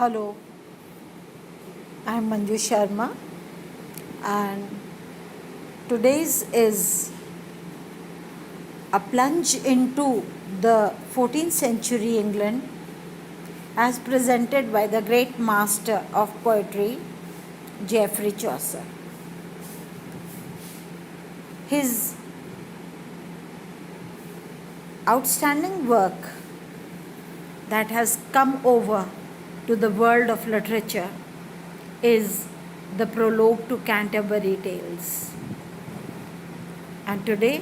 Hello, I'm Manju Sharma, and today's is a plunge into the 14th century England as presented by the great master of poetry, Geoffrey Chaucer. His outstanding work that has come over to the world of literature is the prologue to Canterbury Tales. And today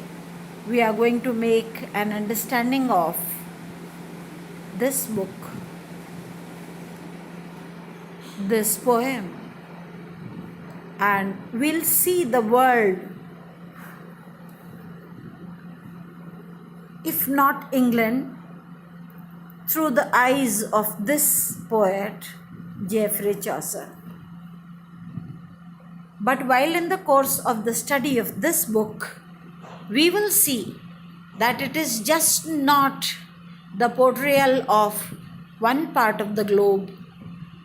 we are going to make an understanding of this book, this poem, and we'll see the world, if not England, through the eyes of this poet, Geoffrey Chaucer. But while in the course of the study of this book, we will see that it is just not the portrayal of one part of the globe,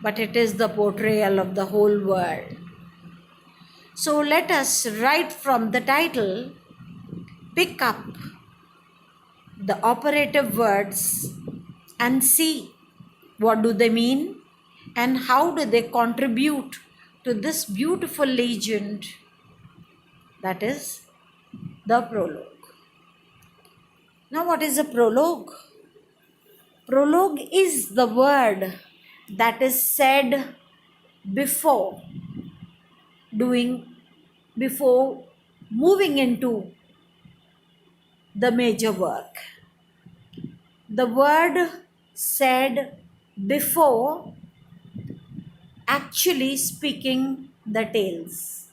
but it is the portrayal of the whole world. So let us, right from the title, pick up the operative words and see what do they mean and how do they contribute to this beautiful legend, that is the prologue. Now, what is a prologue? Prologue is the word that is said before moving into the major work. The word said before actually speaking the tales.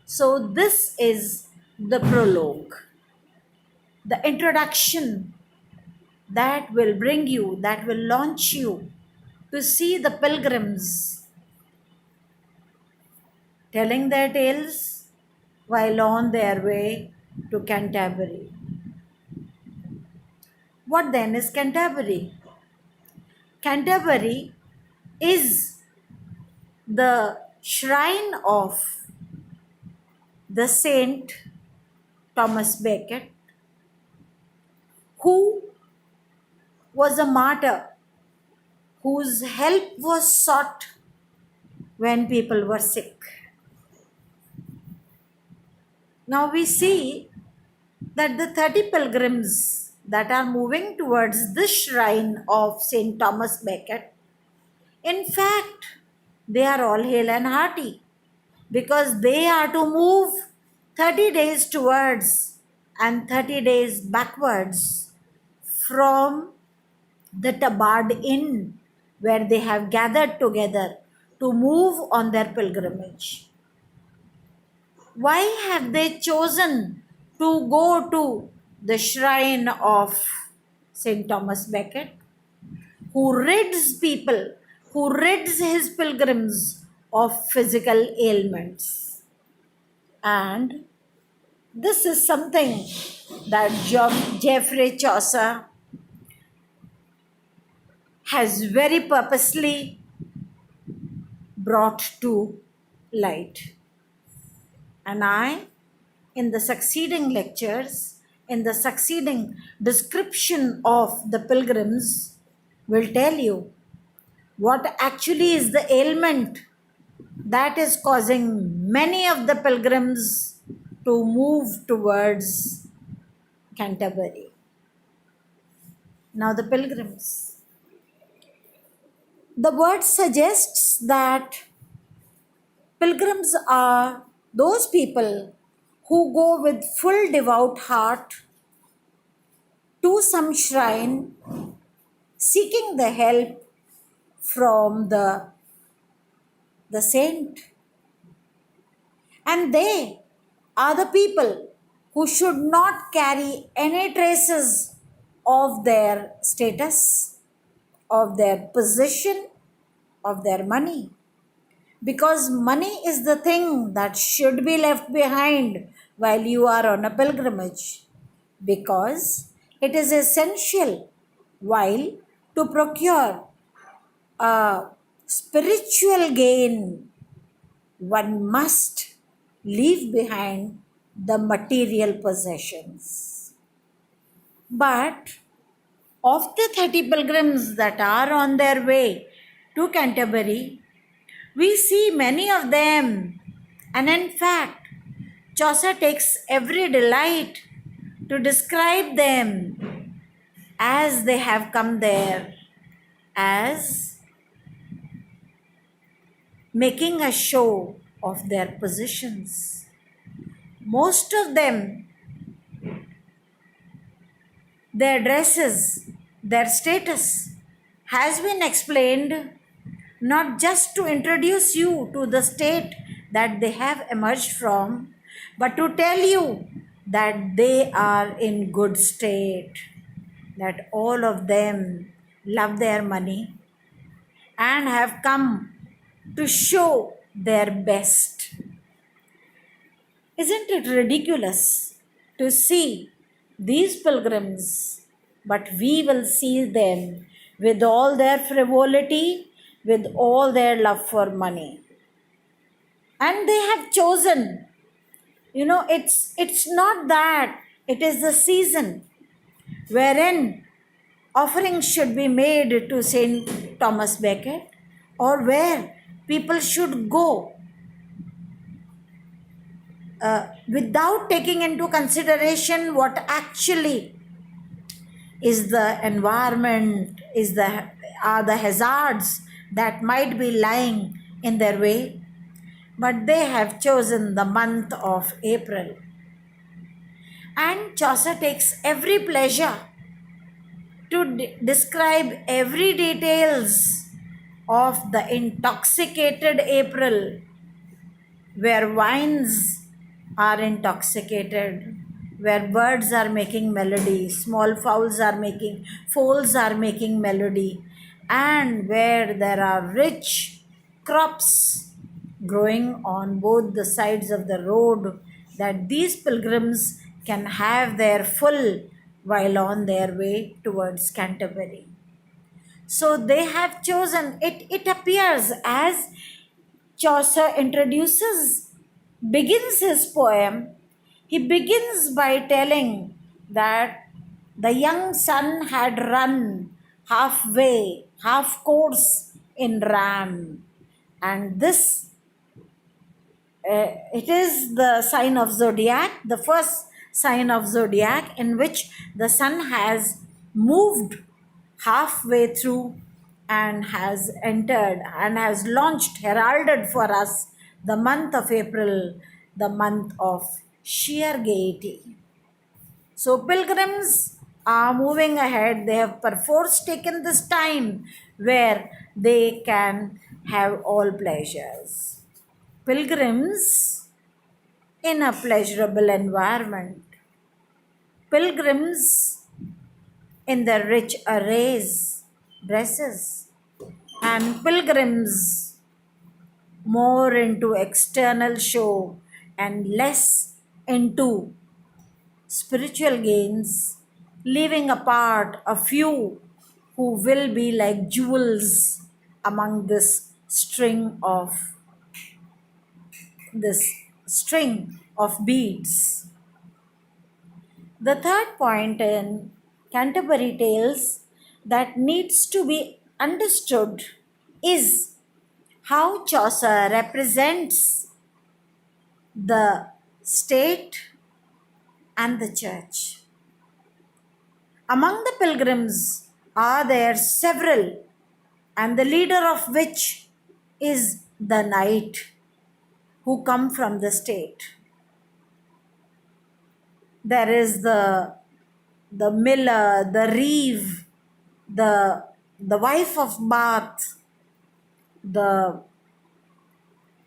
So this is the prologue, the introduction that will bring you, that will launch you to see the pilgrims telling their tales while on their way to Canterbury. What then is Canterbury? Canterbury is the shrine of the Saint Thomas Becket, who was a martyr, whose help was sought when people were sick. Now we see that the 30 pilgrims that are moving towards this shrine of St. Thomas Becket, in fact, they are all hale and hearty because they are to move 30 days towards and 30 days backwards from the Tabard Inn where they have gathered together to move on their pilgrimage. Why have they chosen to go to the shrine of St. Thomas Becket, who rids people, who rids his pilgrims of physical ailments? And this is something that Geoffrey Chaucer has very purposely brought to light. And I, in the succeeding lectures, in the succeeding description of the pilgrims, will tell you what actually is the ailment that is causing many of the pilgrims to move towards Canterbury. Now, the pilgrims. The word suggests that pilgrims are those people who go with full devout heart to some shrine seeking the help from the saint. And they are the people who should not carry any traces of their status, of their position, of their money. Because money is the thing that should be left behind while you are on a pilgrimage. Because it is essential while to procure a spiritual gain, one must leave behind the material possessions. But of the 30 pilgrims that are on their way to Canterbury, we see many of them, and in fact, Chaucer takes every delight to describe them as they have come there, as making a show of their positions. Most of them, their dresses, their status has been explained not just to introduce you to the state that they have emerged from, but to tell you that they are in good state, that all of them love their money and have come to show their best. Isn't it ridiculous to see these pilgrims? But we will see them with all their frivolity, with all their love for money. And they have chosen, it's not that it is the season wherein offerings should be made to St. Thomas Becket, or where people should go without taking into consideration what actually is the environment, are the hazards that might be lying in their way. But they have chosen the month of April. And Chaucer takes every pleasure to describe every details of the intoxicated April, where wines are intoxicated, where birds are making melody, small foals are making melody, and where there are rich crops growing on both the sides of the road, that these pilgrims can have their full while on their way towards Canterbury. So they have chosen it. It appears as Chaucer begins his poem, he begins by telling that the young sun had run halfway, half course in Ram, and this it is the sign of zodiac, the first sign of zodiac, in which the sun has moved halfway through and has entered and has launched, heralded for us the month of April, the month of sheer gaiety. So, pilgrims are moving ahead. They have perforce taken this time where they can have all pleasures. Pilgrims in a pleasurable environment. Pilgrims in their rich arrays, dresses, and pilgrims more into external show and less into spiritual gains, leaving apart a few who will be like jewels among this string of beads. The third point in Canterbury Tales that needs to be understood is how Chaucer represents the state and the church. Among the pilgrims are there several, and the leader of which is the knight who come from the state. There is the miller, the reeve, the wife of Bath, the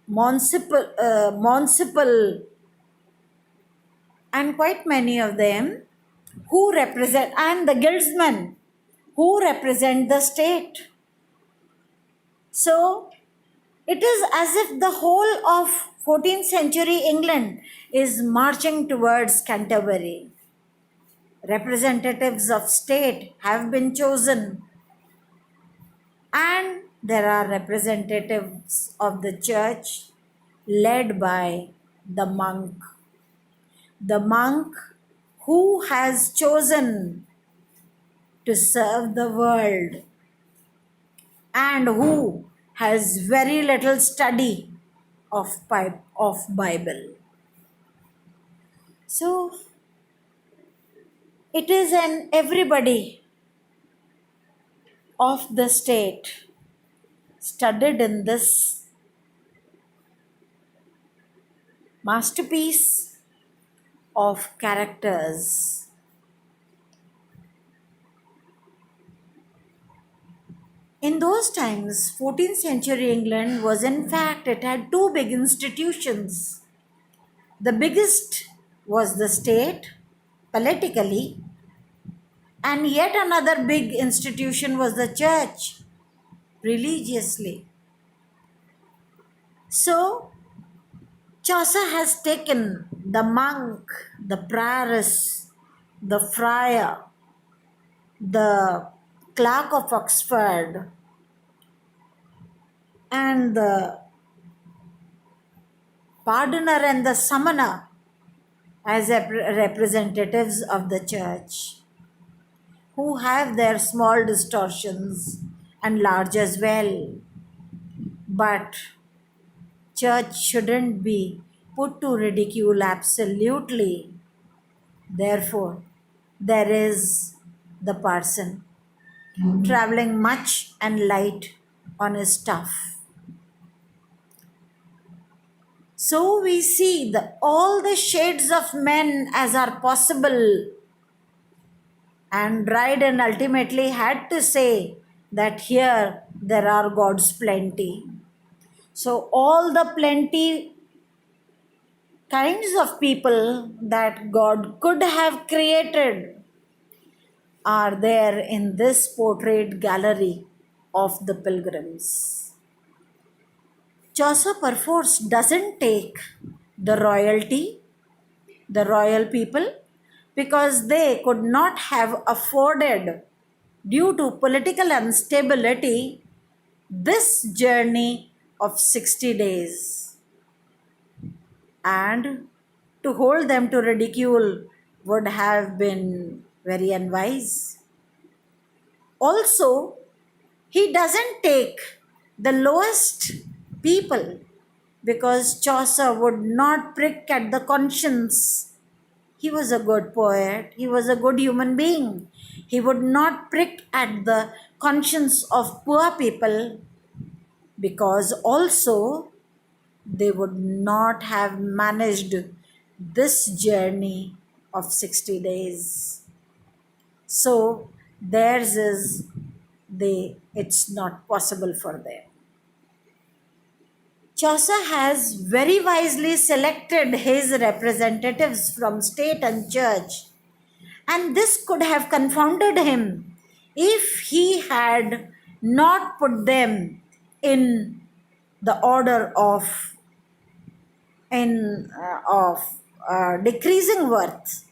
municipal, and quite many of them who represent, and the guildsmen who represent the state. So it is as if the whole of 14th century England is marching towards Canterbury. Representatives of state have been chosen. And there are representatives of the church led by the monk who has chosen to serve the world and who has very little study of Bible. So it is an everybody of the state studied in this masterpiece of characters. In those times, 14th century England was in fact, it had two big institutions. The biggest was the state politically, and yet another big institution was the church religiously. So, Chaucer has taken the monk, the prioress, the friar, the clerk of Oxford, and the pardoner and the summoner as representatives of the church, who have their small distortions and large as well. But church shouldn't be put to ridicule absolutely. Therefore, there is the parson traveling much and light on his stuff. So we see all the shades of men as are possible. And Dryden ultimately had to say that here there are gods plenty. So all the plenty kinds of people that God could have created are there in this portrait gallery of the pilgrims. Chaucer perforce doesn't take the royal people, because they could not have afforded, due to political instability, this journey of 60 days. And to hold them to ridicule would have been very unwise. Also, he doesn't take the lowest people, because Chaucer would not prick at the conscience. He was a good poet, he was a good human being. He would not prick at the conscience of poor people, because also they would not have managed this journey of 60 days. So theirs is it's not possible for them. Chaucer has very wisely selected his representatives from state and church, and this could have confounded him if he had not put them in the order of decreasing worth,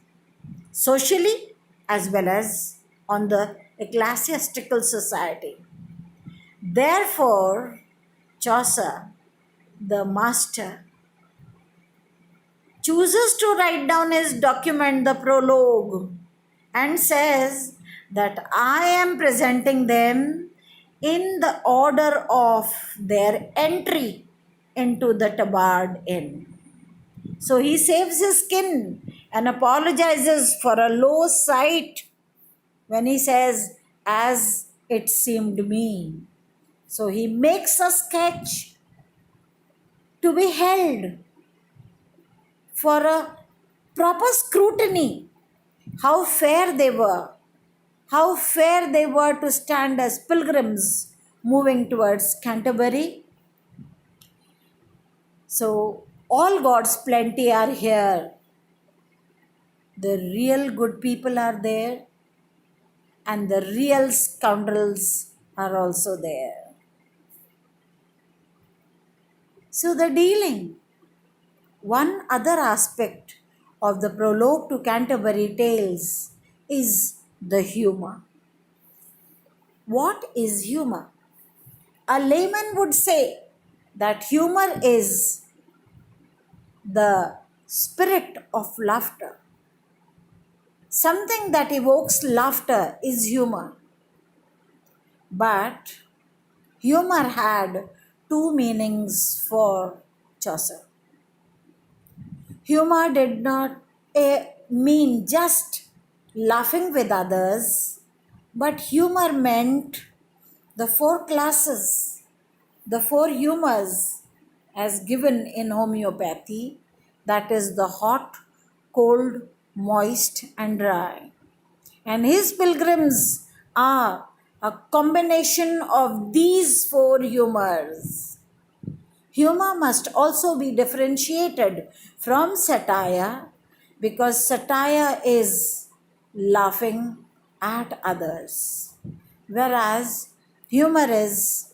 socially as well as on the ecclesiastical society. Therefore, Chaucer, the master, chooses to write down his document, the prologue, and says that I am presenting them in the order of their entry into the Tabard Inn. So he saves his skin and apologizes for a low sight when he says, as it seemed me. So he makes a sketch to be held for a proper scrutiny. How fair they were. How fair they were to stand as pilgrims moving towards Canterbury. So all God's plenty are here. The real good people are there, and the real scoundrels are also there. So the dealing, one other aspect of the prologue to Canterbury Tales is the humor. What is humor? A layman would say that humor is the spirit of laughter. Something that evokes laughter is humor. But humor had two meanings for Chaucer. Humor did not mean just laughing with others, but humor meant the four classes, the four humors as given in homeopathy, that is the hot, cold, moist, and dry. And his pilgrims are a combination of these four humors. Humor must also be differentiated from satire because satire is laughing at others, whereas humor is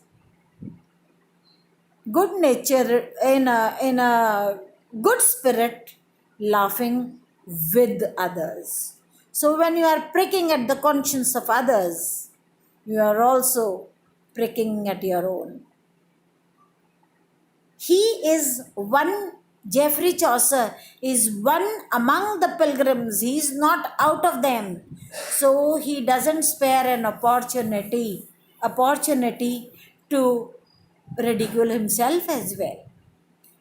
good nature in a good spirit laughing with others. So when you are pricking at the conscience of others, you are also pricking at your own. He is one, Geoffrey Chaucer is one among the pilgrims. He is not out of them. So he doesn't spare an opportunity to ridicule himself as well.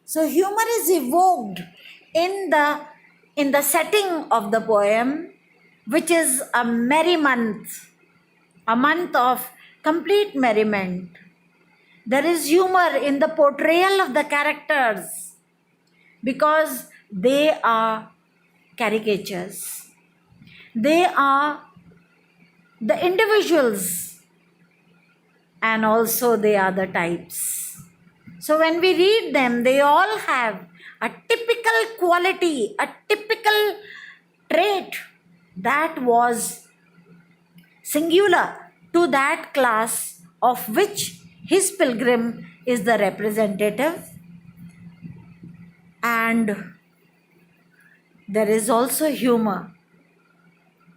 So humor is evoked in the setting of the poem, which is a merry month, a month of complete merriment. There is humor in the portrayal of the characters because they are caricatures. They are the individuals and also they are the types. So when we read them, they all have a typical quality, a typical trait that was singular to that class of which his pilgrim is the representative. And there is also humor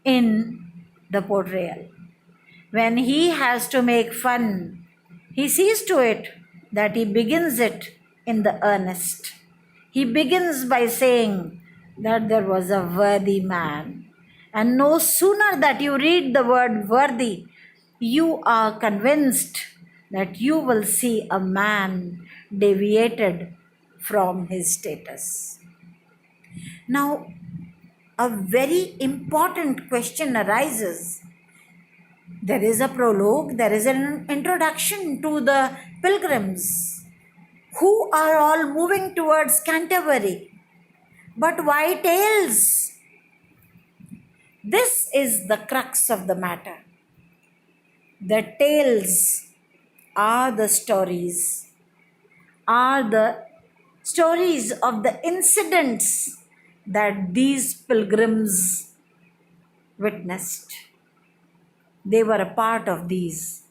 in the portrayal. When he has to make fun, he sees to it that he begins it in the earnest. He begins by saying that there was a worthy man. And no sooner that you read the word worthy, you are convinced that you will see a man deviated from his status. Now, a very important question arises. There is a prologue, there is an introduction to the pilgrims who are all moving towards Canterbury. But why tales? This is the crux of the matter. The tales are the stories of the incidents that these pilgrims witnessed. They were a part of these.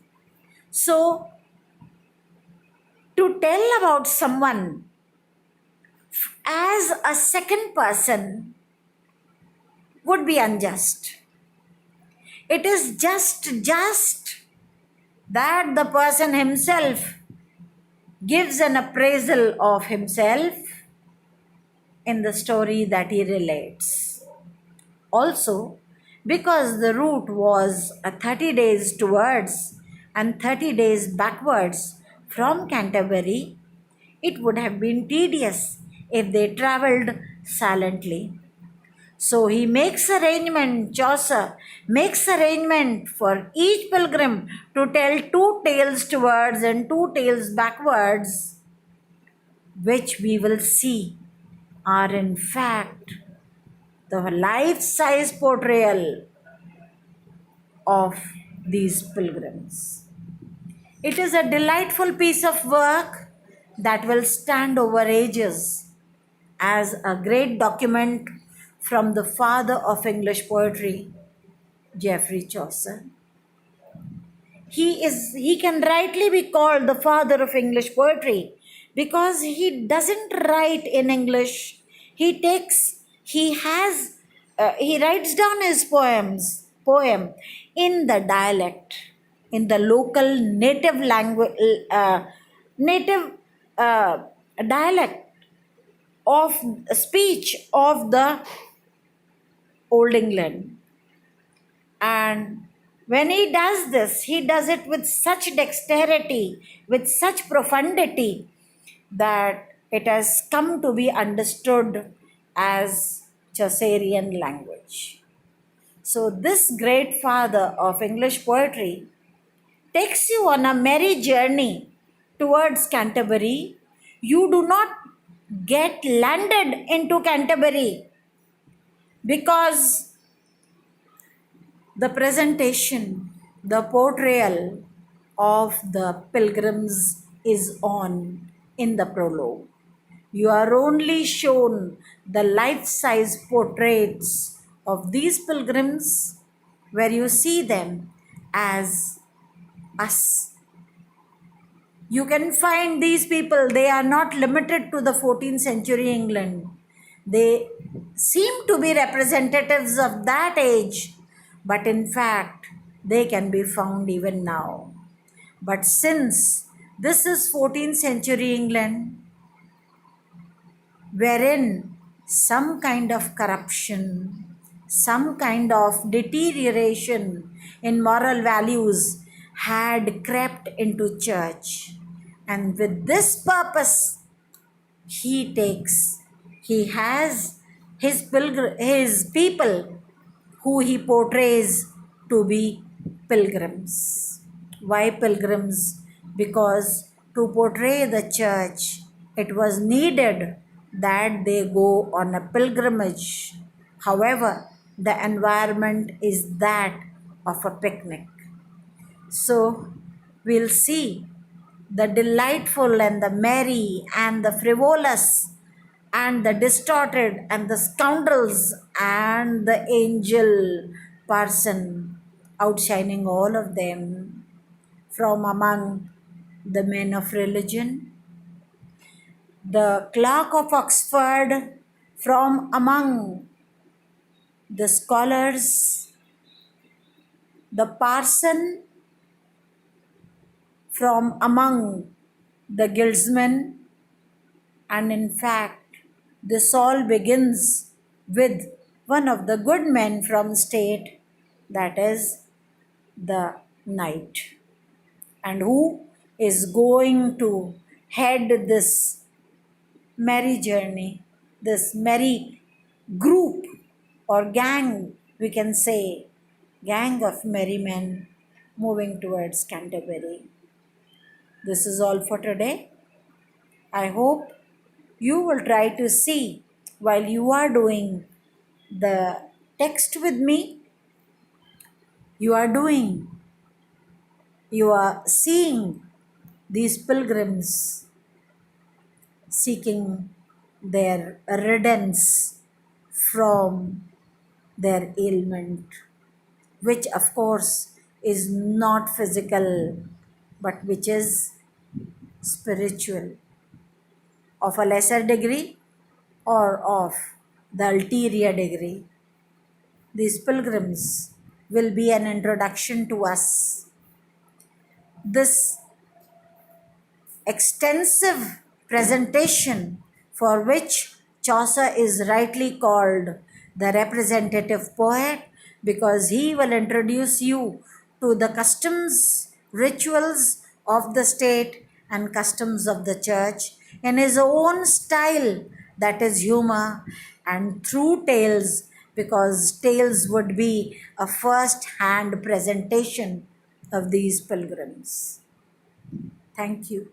So, to tell about someone as a second person would be unjust. It is just that the person himself gives an appraisal of himself in the story that he relates. Also, because the route was a 30 days towards and 30 days backwards from Canterbury, it would have been tedious if they travelled silently. So he makes arrangement, Chaucer makes arrangement for each pilgrim to tell two tales towards and two tales backwards, which we will see are in fact the life-size portrayal of these pilgrims. It is a delightful piece of work that will stand over ages as a great document from the father of English poetry, Geoffrey Chaucer. He can rightly be called the father of English poetry because he doesn't write in English. He writes down his poem in the dialect, in the local native language, native uh, dialect of speech of the Old England. And when he does this, he does it with such dexterity, with such profundity, that it has come to be understood as Chaucerian language. So, this great father of English poetry takes you on a merry journey towards Canterbury. You do not get landed into Canterbury because the presentation, the portrayal of the pilgrims is on in the prologue. You are only shown the life size portraits of these pilgrims, where you see them as us. You can find these people, they are not limited to the 14th century England. They seem to be representatives of that age, but in fact, they can be found even now. But since this is 14th century England, wherein some kind of corruption, some kind of deterioration in moral values had crept into church. And with this purpose, he has his people who he portrays to be pilgrims. Why pilgrims? Because to portray the church, it was needed that they go on a pilgrimage. However, the environment is that of a picnic. So, we'll see the delightful and the merry and the frivolous and the distorted and the scoundrels and the angel parson outshining all of them from among the men of religion, the clerk of Oxford from among the scholars, the parson from among the guildsmen, and in fact, this all begins with one of the good men from state, that is the knight, and who is going to head this merry journey, this merry group or gang, we can say, gang of merry men moving towards Canterbury. This is all for today. I hope you will try to see while you are doing the text with me, you are seeing these pilgrims seeking their riddance from their ailment, which of course is not physical but which is spiritual, of a lesser degree or of the ulterior degree. These pilgrims will be an introduction to us. This extensive presentation, for which Chaucer is rightly called the representative poet, because he will introduce you to the customs, rituals of the state and customs of the church in his own style, that is humor, and through tales, because tales would be a first hand presentation of these pilgrims. Thank you.